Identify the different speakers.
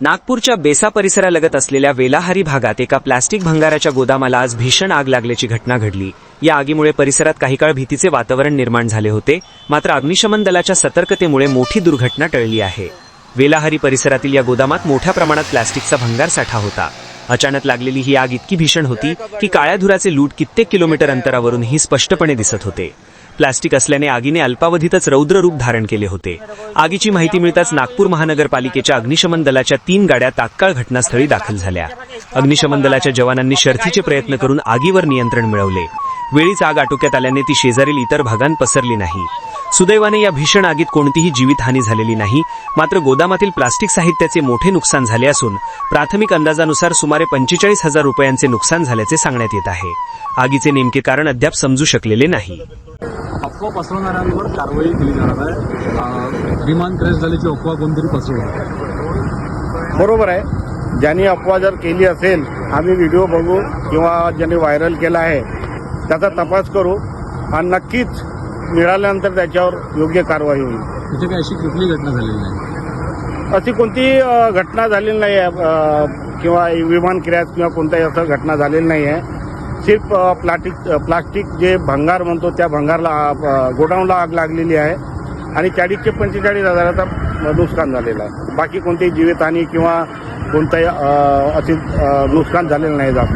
Speaker 1: नागपूरच्या बेसा परिसरालगत असलेल्या वेलाहारी भागात एका प्लास्टिक भंगाराच्या गोदामाला आज भीषण आग लागल्याची घटना घडली। या आगीमुळे परिसरात काही काळ भीतीचे वातावरण निर्माण झाले होते, मात्र अग्निशमन दलाच्या सतर्कतेमुळे मोठी दुर्घटना टळली आहे। वेलाहारी परिसरातील या गोदामात मोठ्या प्रमाणात प्लास्टिकचा भंगार साठा होता। अचानक लागलेली ही आग इतकी भीषण होती की काळ्या धुराचे लूट कित्येक किलोमीटर अंतरावरूनही स्पष्टपणे दिसत होते। प्लास्टिक असल्याने आगीने अल्पावधीतच रौद्र रूप धारण केले होते। आगीची माहिती मिळताच नागपूर महानगरपालिकेच्या अग्निशमन दलाच्या 3 गाड्या तात्काळ घटनास्थळी दाखल झाल्या। अग्निशमन दलाच्या जवानांनी शर्थीचे प्रयत्न करून आगीवर नियंत्रण मिळवले। वेळीच आग आटोक्यात आल्याने ती शेजारील इतर भागांत पसरली नाही। सुदैवाने या भीषण आगीत कोणतीही जीवितहानी झालेली नाही, मात्र गोदामातील प्लास्टिक साहित्याचे मोठे नुकसान झाले असून प्राथमिक अंदाजानुसार सुमारे 45,000 रुपयांचे नुकसान झाल्याचे सांगण्यात येत आहे। आगीचे नेमके कारण अद्याप समजू शकलेले नाही।
Speaker 2: अफवा पसरवणाऱ्यांवर कारवाई केली जाणार आहे। विमान क्रॅश झाल्याची अफवा कोणतरी पसरवली।
Speaker 3: बरोबर आहे। ज्यांनी अफवा जर केली असेल, आम्ही व्हिडिओ बघू किंवा ज्यांनी व्हायरल केला आहे त्याचा तपास करू आणि नक्कीच मिळाल्यानंतर त्याच्यावर योग्य कारवाई होईल।
Speaker 2: तिथे काही अशी कुठली घटना झालेली नाही?
Speaker 3: अशी कोणती घटना झालेली नाही आहे किंवा विमान क्रॅश किंवा कोणताही असं घटना झालेली नाही आहे। सिर्फ प्लास्टिक जे भंगार म्हणतो त्या भंगारला गोडाऊनला आग लागलेली आहे आणि 40 ते 45,000चं नुकसान झालेलं आहे। बाकी कोणतीही जीवितहानी किंवा कोणताही असे नुकसान झालेलं नाही जात।